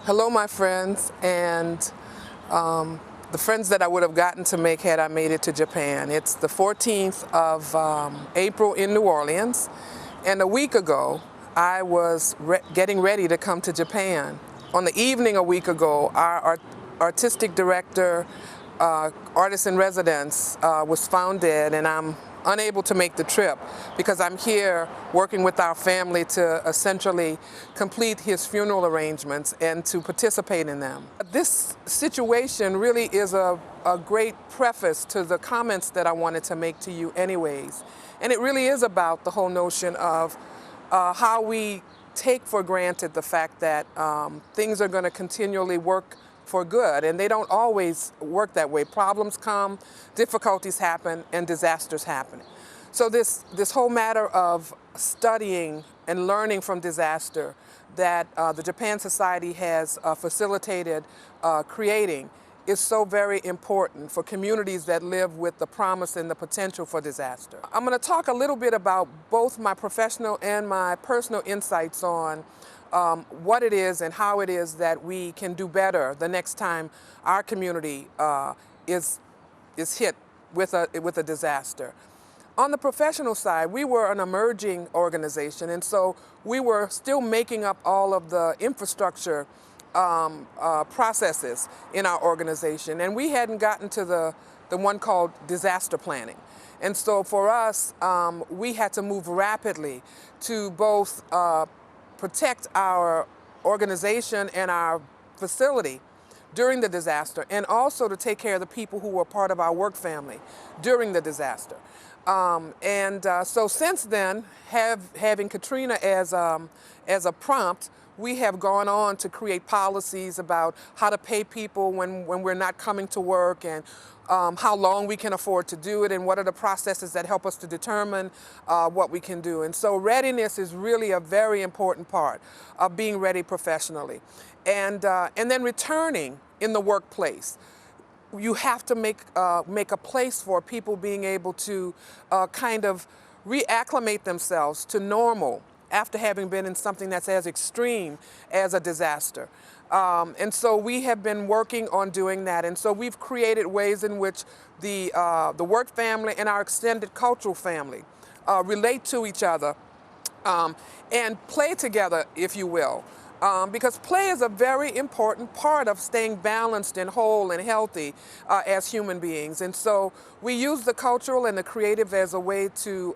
Hello, my friends, and the friends that I would have gotten to make had I made it to Japan. It's the 14th of April in New Orleans, and a week ago, I was getting ready to come to Japan. On the evening a week ago, our artistic director, artist in residence, was found dead, and I'm unable to make the trip because I'm here working with our family to essentially complete his funeral arrangements and to participate in them. This situation really is a great preface to the comments that I wanted to make to you anyways. And it really is about the whole notion of how we take for granted the fact that things are going to continually work for good, and they don't always work that way. Problems come, difficulties happen, and disasters happen. So this whole matter of studying and learning from disaster that the Japan Society has facilitated creating is so very important for communities that live with the promise and the potential for disaster. I'm going to talk a little bit about both my professional and my personal insights on what it is and how it is that we can do better the next time our community is hit with a disaster. On the professional side, we were an emerging organization, and so we were still making up all of the infrastructure processes in our organization, and we hadn't gotten to the one called disaster planning. And so for us, we had to move rapidly to both protect our organization and our facility during the disaster, and also to take care of the people who were part of our work family during the disaster. So since then, having Katrina as a prompt, we have gone on to create policies about how to pay people when we're not coming to work, and how long we can afford to do it, and what are the processes that help us to determine what we can do. And so readiness is really a very important part of being ready professionally. And then returning in the workplace. You have to make a place for people being able to kind of reacclimate themselves to normal after having been in something that's as extreme as a disaster. And so we have been working on doing that. And so we've created ways in which the work family and our extended cultural family relate to each other and play together, if you will. Because play is a very important part of staying balanced and whole and healthy as human beings. And so we use the cultural and the creative as a way to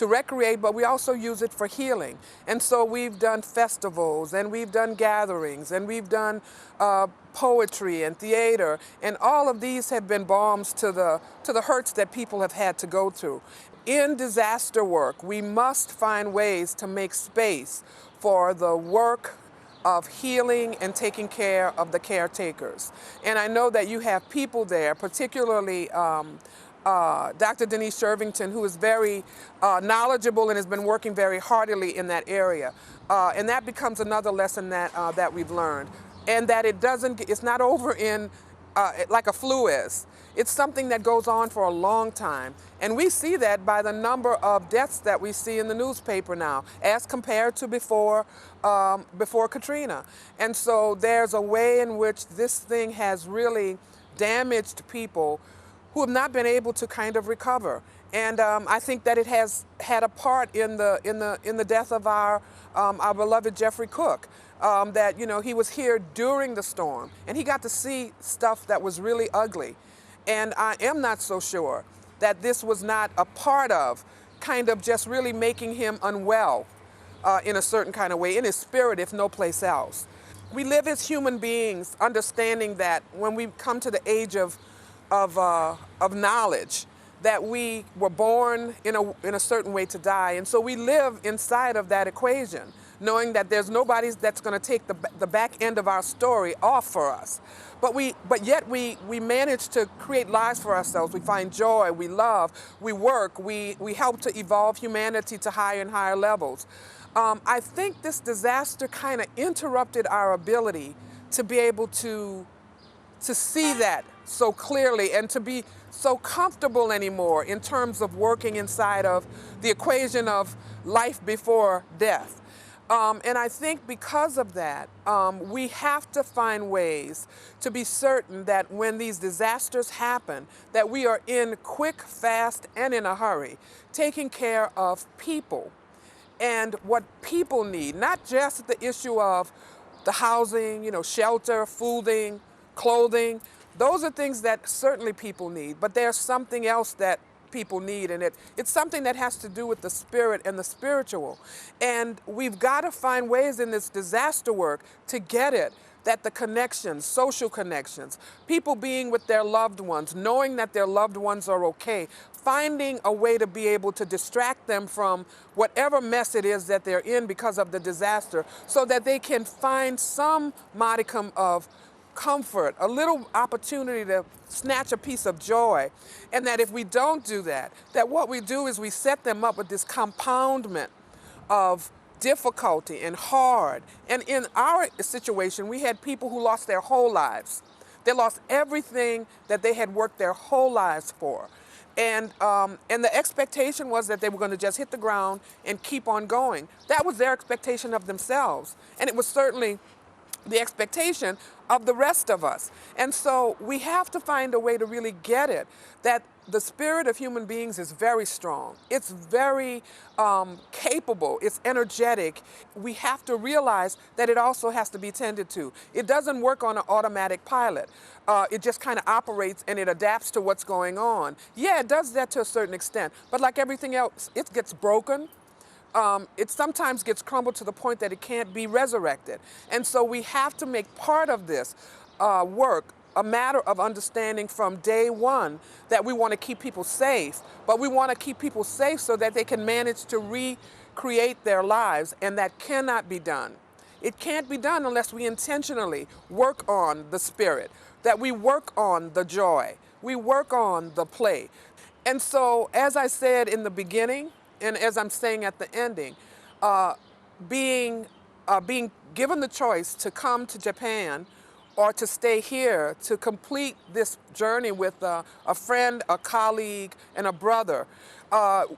recreate, but we also use it for healing. And so we've done festivals, and we've done gatherings, and we've done poetry and theater, and all of these have been balms to the hurts that people have had to go through. In disaster work, we must find ways to make space for the work of healing and taking care of the caretakers. And I know that you have people there, particularly Dr. Denise Shervington, who is very knowledgeable and has been working very heartily in that area. And that becomes another lesson that we've learned. And that it's not over in like a flu is. It's something that goes on for a long time. And we see that by the number of deaths that we see in the newspaper now, as compared to before Katrina. And so there's a way in which this thing has really damaged people who have not been able to kind of recover. And I think that it has had a part in the death of our beloved Jeffrey Cook. That, you know, he was here during the storm, and he got to see stuff that was really ugly. And I am not so sure that this was not a part of kind of just really making him unwell in a certain kind of way, in his spirit, if no place else. We live as human beings understanding that when we come to the age of knowledge, that we were born in a certain way to die. And so we live inside of that equation, knowing that there's nobody that's going to take the back end of our story off for us. But yet we manage to create lives for ourselves. We find joy, we love, we work, we help to evolve humanity to higher and higher levels. I think this disaster kind of interrupted our ability to be able to see that so clearly and to be so comfortable anymore in terms of working inside of the equation of life before death. And I think because of that, we have to find ways to be certain that when these disasters happen, that we are in quick, fast, and in a hurry, taking care of people and what people need, not just the issue of the housing, shelter, fooding, clothing. Those are things that certainly people need, but there's something else that people need, and it's something that has to do with the spirit and the spiritual. And we've got to find ways in this disaster work to get it, that the connections, social connections, people being with their loved ones, knowing that their loved ones are okay, finding a way to be able to distract them from whatever mess it is that they're in because of the disaster, so that they can find some modicum of comfort, a little opportunity to snatch a piece of joy. And that if we don't do that, that what we do is we set them up with this compoundment of difficulty and hard. And in our situation, we had people who lost their whole lives. They lost everything that they had worked their whole lives for. And the expectation was that they were going to just hit the ground and keep on going. That was their expectation of themselves. And it was certainly the expectation of the rest of us. And so we have to find a way to really get it, that the spirit of human beings is very strong. It's very capable. It's energetic. We have to realize that it also has to be tended to. It doesn't work on an automatic pilot. It just kind of operates and it adapts to what's going on. Yeah, it does that to a certain extent, but like everything else, it gets broken. It sometimes gets crumbled to the point that it can't be resurrected. And so we have to make part of this work a matter of understanding from day one that we want to keep people safe, but we want to keep people safe so that they can manage to recreate their lives, and that cannot be done. It can't be done unless we intentionally work on the spirit, that we work on the joy, we work on the play. And so, as I said in the beginning, and as I'm saying at the ending, being given the choice to come to Japan or to stay here to complete this journey with a friend, a colleague, and a brother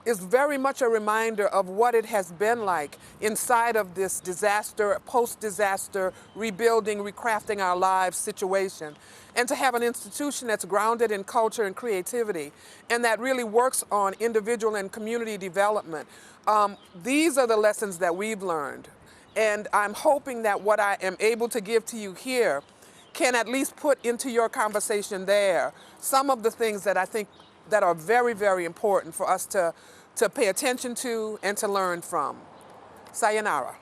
is very much a reminder of what it has been like inside of this disaster, post-disaster, rebuilding, recrafting our lives situation. And to have an institution that's grounded in culture and creativity and that really works on individual and community development. These are the lessons that we've learned. And I'm hoping that what I am able to give to you here can at least put into your conversation there some of the things that I think that are very, very important for us to pay attention to and to learn from. Sayonara.